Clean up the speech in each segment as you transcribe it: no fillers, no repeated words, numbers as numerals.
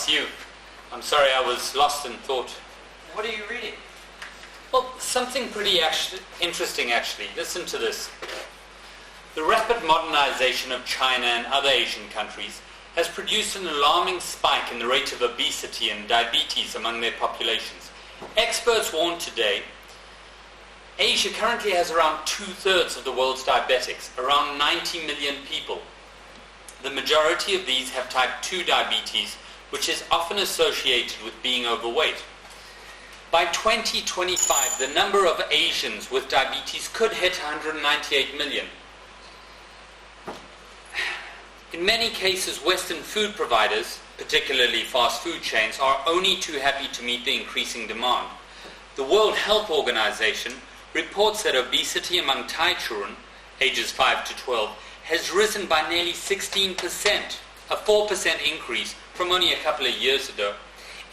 it's you. I'm sorry, I was lost in thought. What are you reading? Well, something pretty interesting, actually. Listen to this. The rapid modernization of China and other Asian countries has produced an alarming spike in the rate of obesity and diabetes among their populations. Experts warn today Asia currently has around 2/3 of the world's diabetics, around 90 million people. The majority of these have type 2 diabetes, which is often associated with being overweight. By 2025, the number of Asians with diabetes could hit 198 million. In many cases, Western food providers, particularly fast food chains, are only too happy to meet the increasing demand. The World Health Organization reports that obesity among Thai children, ages 5 to 12, has risen by nearly 16%, a 4% increase from only a couple of years ago.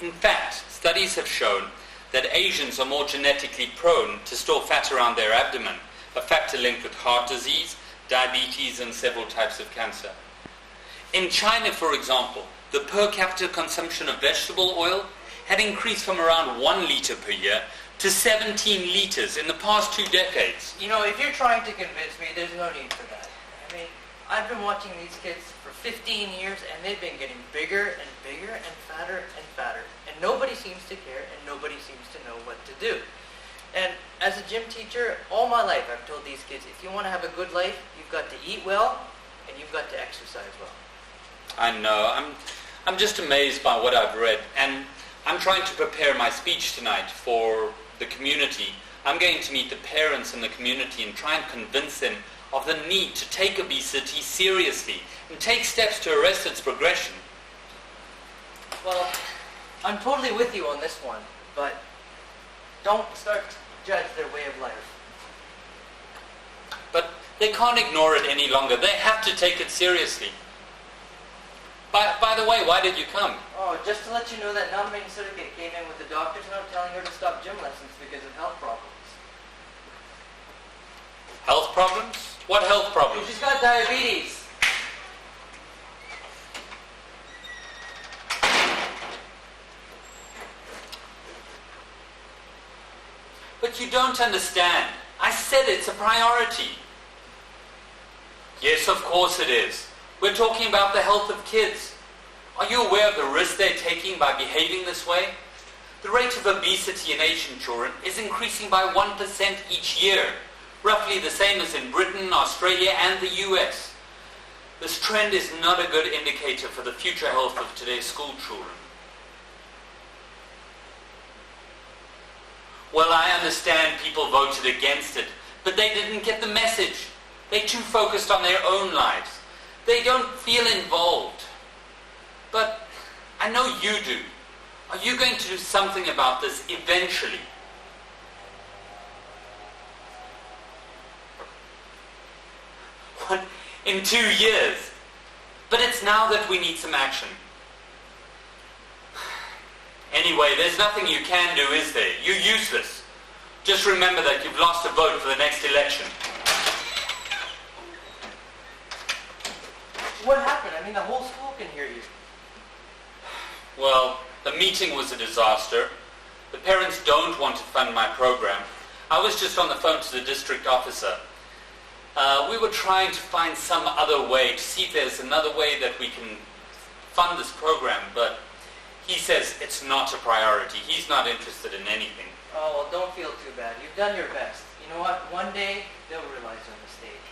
In fact, studies have shown that Asians are more genetically prone to store fat around their abdomen, a factor linked with heart disease, diabetes, and several types of cancer. In China, for example, the per capita consumption of vegetable oil had increased from around 1 liter per year to 17 liters in the past 2 decades. You know, if you're trying to convince me, there's no need for that. I mean, I've been watching these kids for 15 years, and they've been getting bigger and bigger and fatter and fatter. And nobody seems to care, and nobody seems to know what to do. And as a gym teacher, all my life I've told these kids, if you want to have a good life, you've got to eat well, and you've got to exercise well. I know. I'm just amazed by what I've read, and I'm trying to prepare my speech tonight for the community. I'm going to meet the parents in the community and try and convince them of the need to take obesity seriously and take steps to arrest its progression. Well, I'm totally with you on this one, but don't start to judge their way of life. But they can't ignore it any longer. They have to take it seriously. By the way, why did you come? Oh, just to let you know that Naming Surikit came in with the doctor's note telling her to stop gym lessons because of health problems. Health problems? What health problems? She's got diabetes. But you don't understand. I said it's a priority. Yes, of course it is. We're talking about the health of kids. Are you aware of the risk they're taking by behaving this way? The rate of obesity in Asian children is increasing by 1% each year, roughly the same as in Britain, Australia, and the US. This trend is not a good indicator for the future health of today's school children. Well, I understand people voted against it, but they didn't get the message. They're too focused on their own lives. They don't feel involved. But I know you do. Are you going to do something about this eventually? What? In 2 years? But it's now that we need some action. Anyway, there's nothing you can do, is there? You're useless. Just remember that you've lost a vote for the next election. What happened? I mean, the whole school can hear you. Well, the meeting was a disaster. The parents don't want to fund my program. I was just on the phone to the district officer. We were trying to find some other way, to see if there's another way that we can fund this program, but he says it's not a priority. He's not interested in anything. Oh, well, don't feel too bad. You've done your best. You know what? One day, they'll realize their mistake.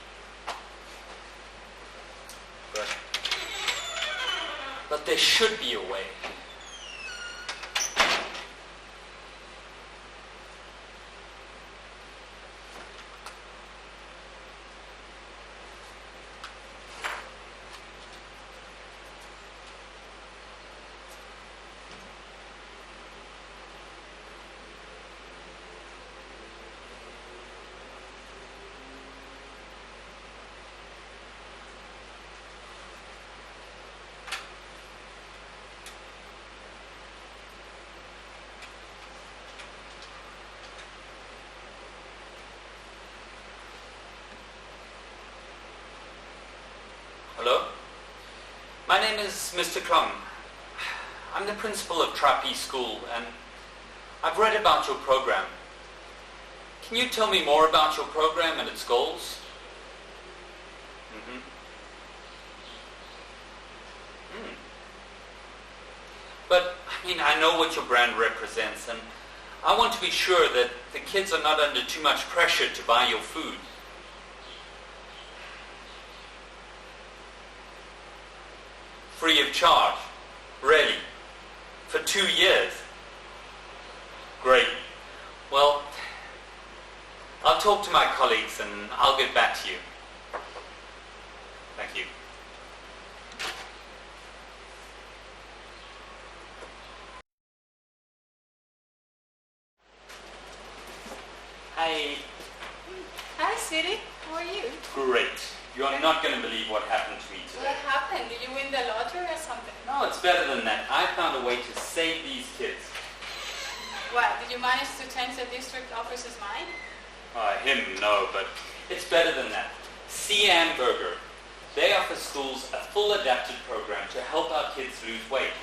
But there should be a way. Hello? My name is Mr. Klum. I'm the principal of Trapeze School, and I've read about your program. Can you tell me more about your program and its goals? But, I know what your brand represents, and I want to be sure that the kids are not under too much pressure to buy your food. Free of charge? Really? For 2 years? Great. Well, I'll talk to my colleagues and I'll get back to you. Thank you. Hi. Hi, sweetie. How are you? Great. You are not going to believe what happened to me today. What happened? Did you win the lottery or something? No, it's better than that. I found a way to save these kids. What? Did you manage to change the district office's mind? Him, no, but it's better than that. C.N. Burger. They offer schools a full adapted program to help our kids lose weight.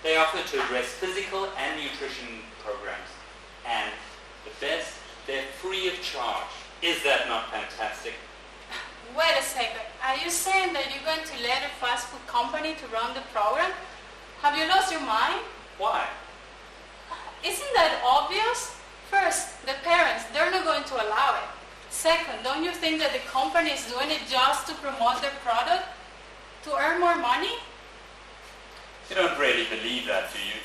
They offer to address physical and nutrition programs. And the best, they're free of charge. Is that not fantastic? Wait a second. Are you saying that you're going to let a fast food company to run the program? Have you lost your mind? Why? Isn't that obvious? First, the parents, they're not going to allow it. Second, don't you think that the company is doing it just to promote their product? To earn more money? You don't really believe that, do you?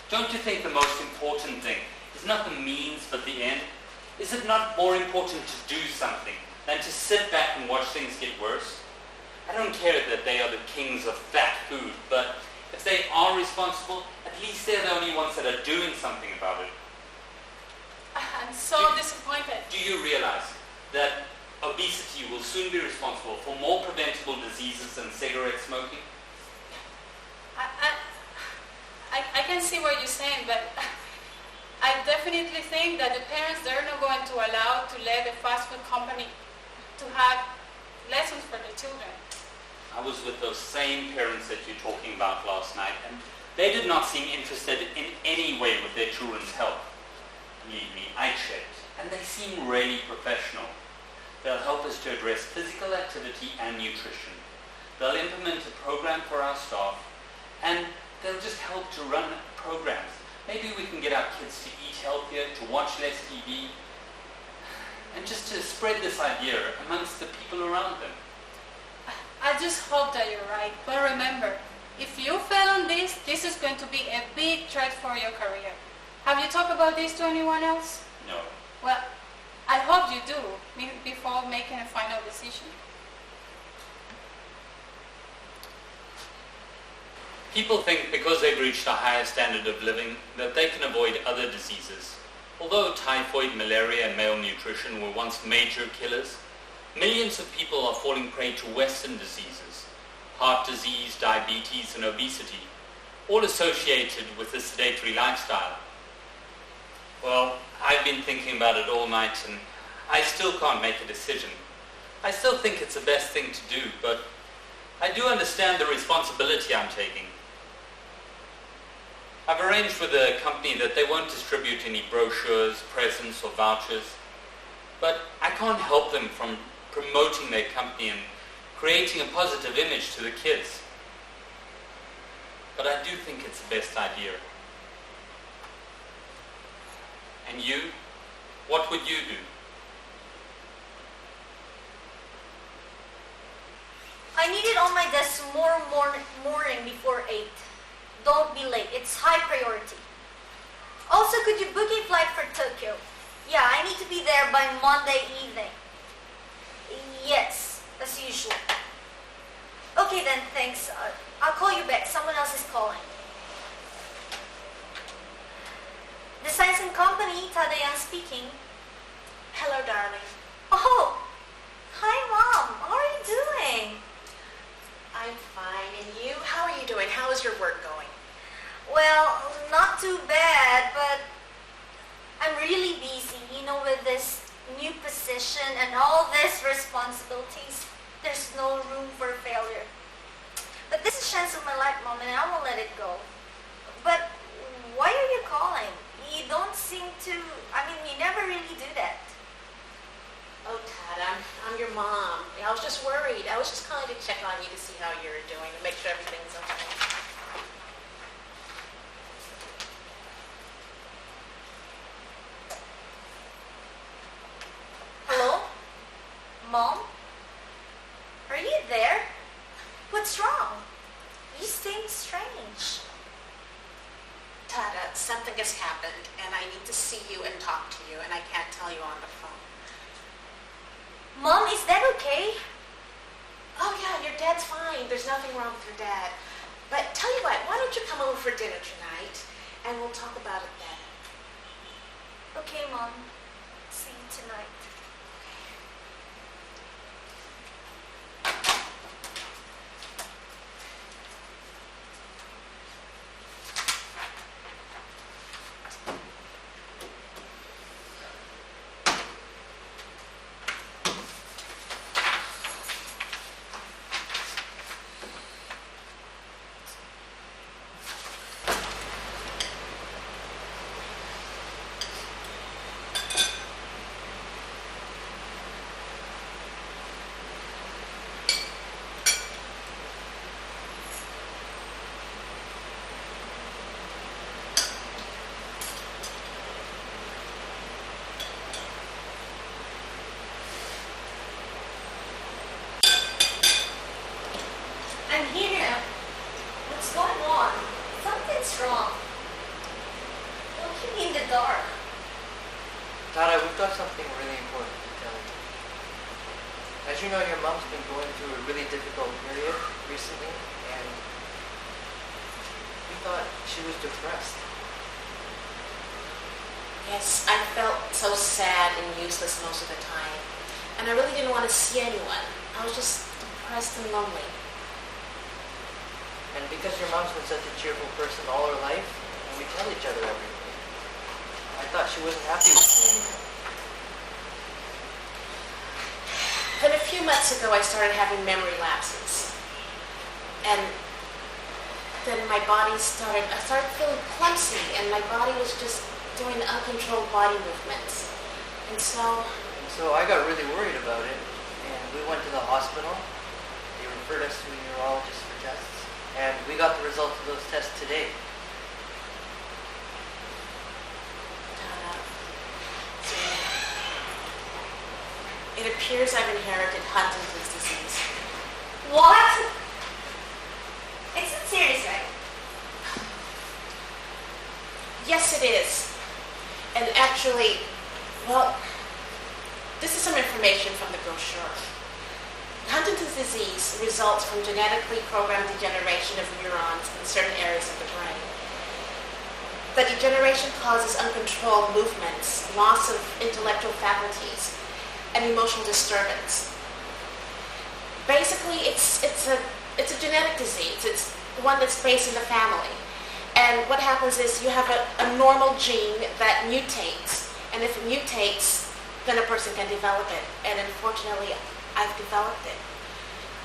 Don't you think the most important thing is not the means but the end? Is it not more important to do something than to sit back and watch things get worse? I don't care that they are the kings of fat food, but if they are responsible, at least they're the only ones that are doing something about it. I'm so disappointed. Do you realize that obesity will soon be responsible for more preventable diseases than cigarette smoking? I can see what you're saying, but I definitely think that the parents, they're not going to allow to let the fast food company to have lessons for their children. I was with those same parents that you're talking about last night, and they did not seem interested in any way with their children's health. Believe me, I checked, and they seem really professional. They'll help us to address physical activity and nutrition. They'll implement a program for our staff, and they'll just help to run programs. Maybe we can get our kids to eat healthier, to watch less TV, and just to spread this idea amongst the people around them. I just hope that you're right. But remember, if you fail on this, this is going to be a big threat for your career. Have you talked about this to anyone else? No. Well, I hope you do before making a final decision. People think because they've reached a higher standard of living that they can avoid other diseases. Although typhoid, malaria, and malnutrition were once major killers, millions of people are falling prey to Western diseases, heart disease, diabetes, and obesity, all associated with a sedentary lifestyle. Well, I've been thinking about it all night, and I still can't make a decision. I still think it's the best thing to do, but I do understand the responsibility I'm taking. I've arranged with a company that they won't distribute any brochures, presents, or vouchers, but I can't help them from promoting their company and creating a positive image to the kids. But I do think it's the best idea. And you? What would you do? I need it on my desk tomorrow morning before 8. Don't be late. It's high priority. Also, could you book a flight for Tokyo? Yeah, I need to be there by Monday evening. Yes, as usual. Okay then, thanks. I'll call you back. Someone else is calling. The Science and Company, Tadayan speaking. Hello, darling. Oh, hi Mom. How are you doing? I'm fine. And you? How are you doing? How is your work going? Well, not too bad, but I'm really busy, with this new position and all these responsibilities. There's no room for failure. But this is the chance of my life, Mom, and I won't let it go. But why are you calling? You don't seem to, you never really do that. Oh, Tad, I'm your mom. I was just worried. I was just calling to check on you to see how you're doing and make sure everything's okay. Hello? Mom? Are you there? What's wrong? You seem strange. Tad, something has happened, and I need to see you and talk to you, and I can't tell you on the phone. Mom, is that okay? Oh, yeah, your dad's fine. There's nothing wrong with your dad. But tell you what, why don't you come over for dinner tonight, and we'll talk about it then. Okay, Mom. See you tonight. I'm here. What's going on? Something's wrong. Don't keep me in the dark. Tara, we've got something really important to tell you. As you know, your mom's been going through a really difficult period recently, and we thought she was depressed. Yes, I felt so sad and useless most of the time, and I really didn't want to see anyone. I was just depressed and lonely. And because your mom's been such a cheerful person all her life, and we tell each other everything, I thought she wasn't happy with me anymore. Then a few months ago, I started having memory lapses. And then I started feeling clumsy, and my body was just doing uncontrolled body movements. And so I got really worried about it, and we went to the hospital. They referred us to a neurologist for tests, and we got the results of those tests today. It appears I've inherited Huntington's disease. What? It's not serious, right? Yes, it is. And actually, well, this is some information from the brochure. Huntington's disease results from genetically programmed degeneration of neurons in certain areas of the brain. The degeneration causes uncontrolled movements, loss of intellectual faculties, and emotional disturbance. Basically, it's a genetic disease. It's one that's based in the family. And what happens is you have a normal gene that mutates, and if it mutates, then a person can develop it. And unfortunately, I've developed it.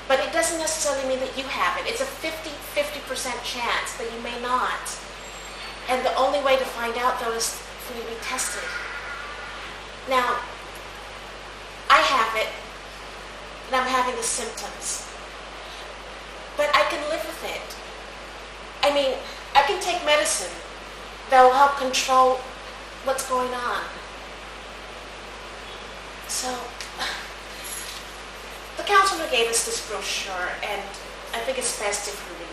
But it doesn't necessarily mean that you have it. It's a 50% chance that you may not. And the only way to find out, though, is for you to be tested. Now, I have it, and I'm having the symptoms. But I can live with it. I mean, I can take medicine that will help control what's going on. So, the counselor gave us this brochure, and I think it's best if we read it.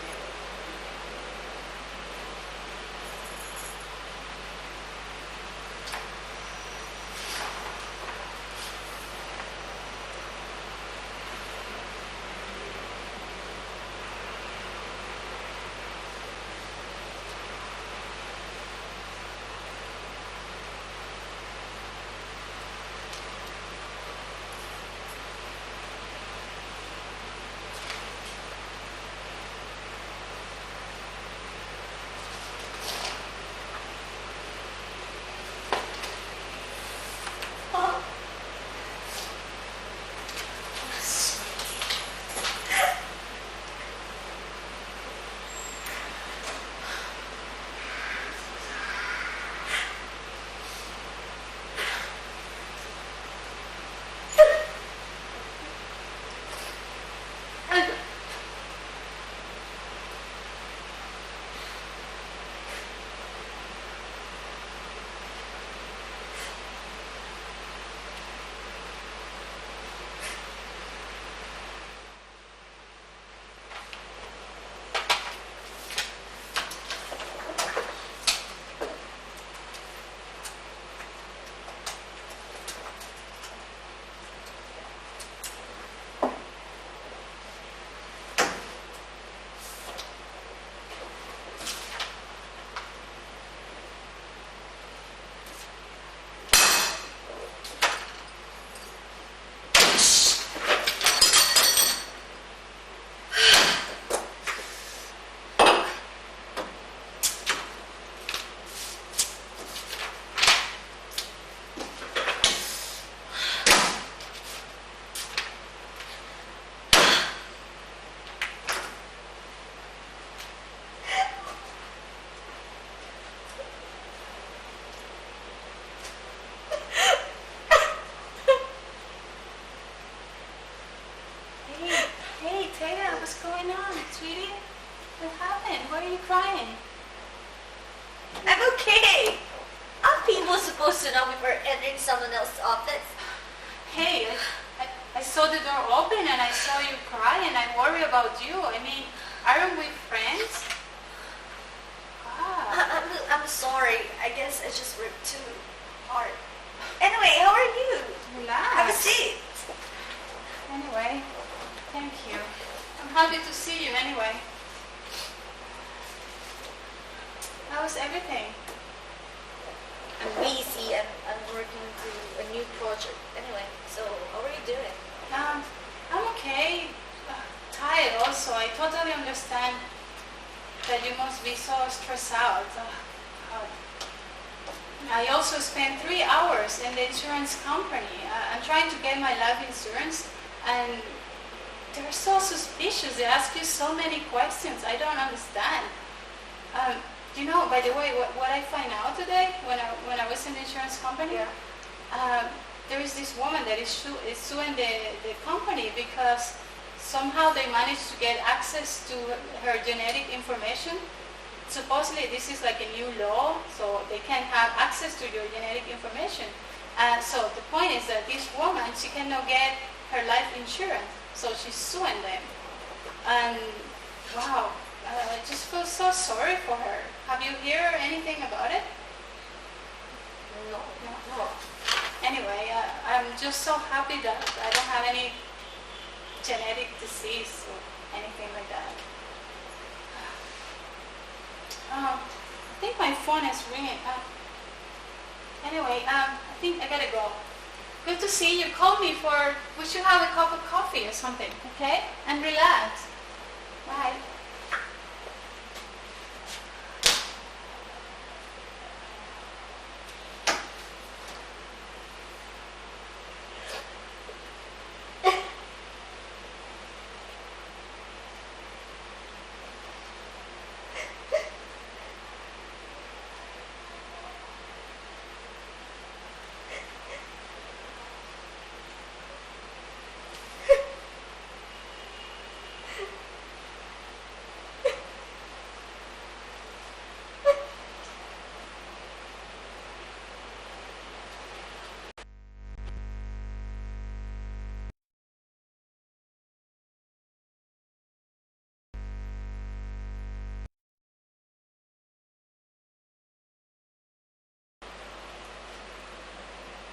crying? I'm okay. Aren't people supposed to know before entering someone else's office? Hey, I saw the door open and I saw you cry and I worry about you. I mean, aren't we friends? Ah. I'm sorry. I guess I just worked too hard. Anyway, how are you? Relax. Have a seat. Anyway, thank you. I'm happy to see you anyway. How's everything? I'm busy. I'm working through a new project. Anyway, so how are you doing? I'm okay. Tired also. I totally understand that you must be so stressed out. I also spent 3 hours in the insurance company. I'm trying to get my life insurance and they're so suspicious. They ask you so many questions. I don't understand. You know, by the way, what I find out today when I was in the insurance company, there is this woman that is suing the company because somehow they managed to get access to her genetic information. Supposedly this is like a new law, so they can have access to your genetic information. So the point is that this woman, she cannot get her life insurance, so she's suing them. And wow, I just feel so sorry for her. Have you heard anything about it? No. Anyway, I'm just so happy that I don't have any genetic disease or anything like that. I think my phone is ringing. Anyway, I think I gotta go. Good to see you. Call me we should have a cup of coffee or something, okay? And relax. Bye.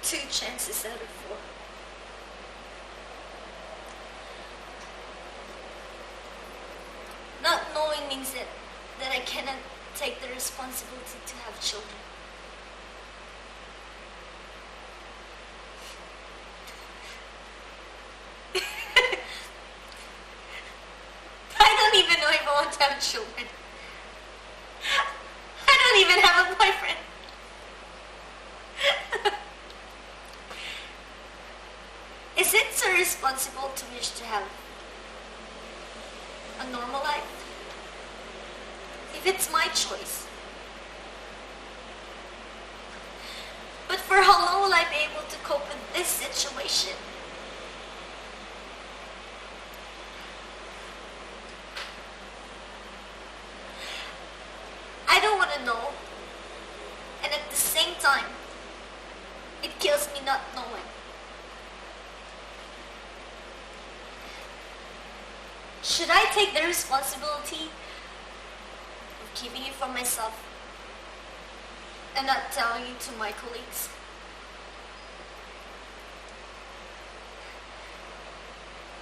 Two chances out of 4. Not knowing means that I cannot take the responsibility to have children. I don't even know if I want to have children. I don't even have a boyfriend. Is it so responsible to wish to have a normal life? If it's my choice. But for how long will I be able to cope with this situation? I don't want to know. And at the same time, it kills me not knowing. Should I take the responsibility of keeping it for myself and not telling it to my colleagues?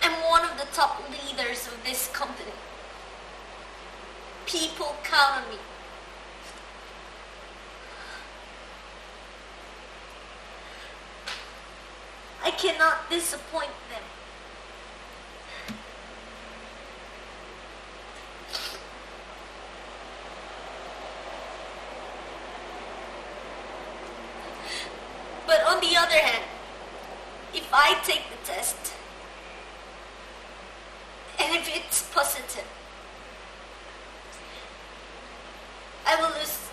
I'm one of the top leaders of this company. People count on me. I cannot disappoint them. But on the other hand, if I take the test, and if it's positive, I will lose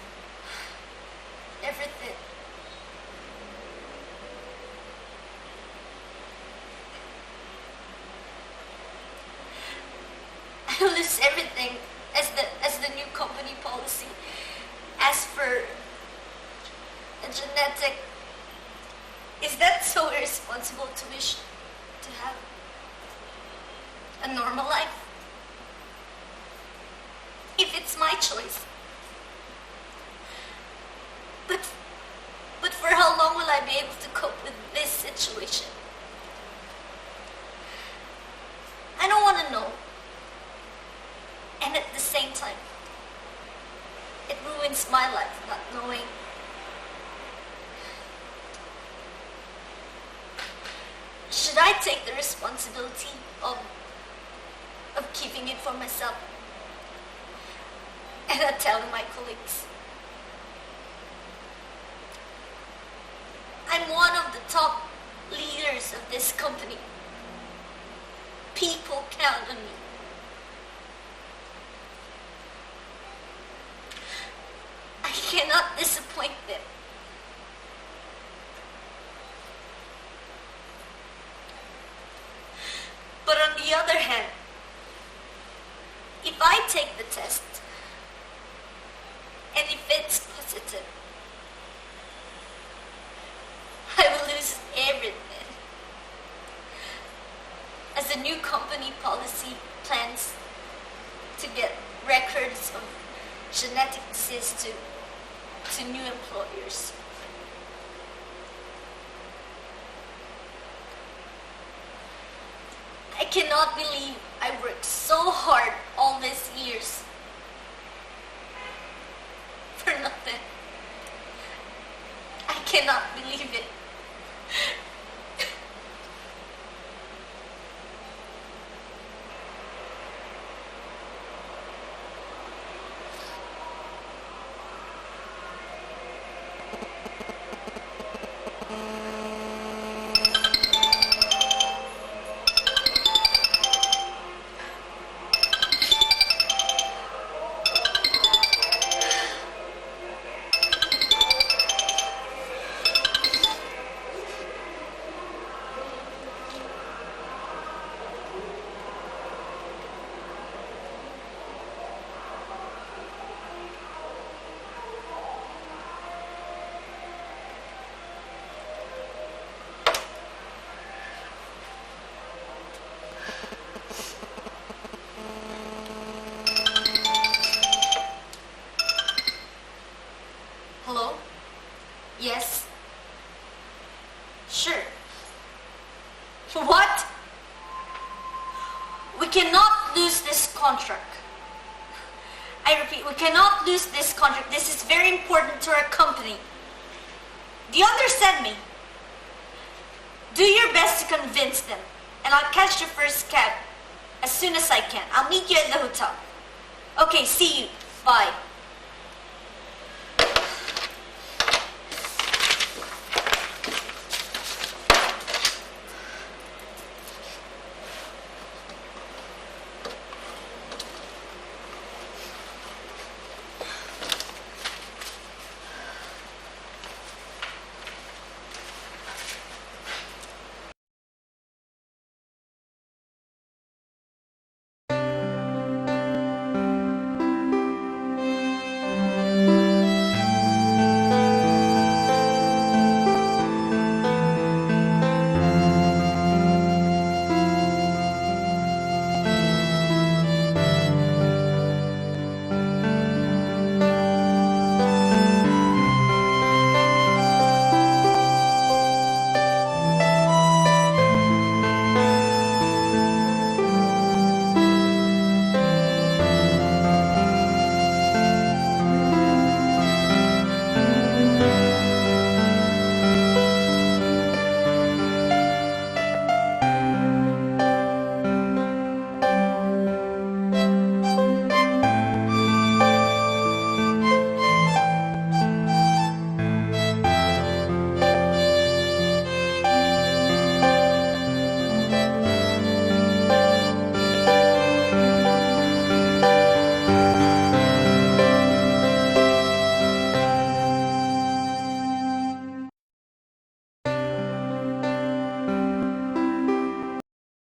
everything. I will lose everything as the new company genetic. Is that so irresponsible to wish to have a normal life? If it's my choice. But for how long will I be able to cope with this situation? I don't want to know. And at the same time, it ruins my life not knowing. Should I take the responsibility of keeping it for myself and not telling my colleagues? I'm one of the top leaders of this company. People count on me. I cannot disappoint them. But on the other hand, if I take the test and if it's positive, I will lose everything. As the new company policy plans to get records of genetic disease to new employers. I cannot believe I worked so hard all these years for nothing. I cannot believe it. Hello? Yes? Sure. What? We cannot lose this contract. I repeat, we cannot lose this contract. This is very important to our company. Do you understand me? Do your best to convince them, and I'll catch your first cab as soon as I can. I'll meet you at the hotel. Okay, see you. Bye.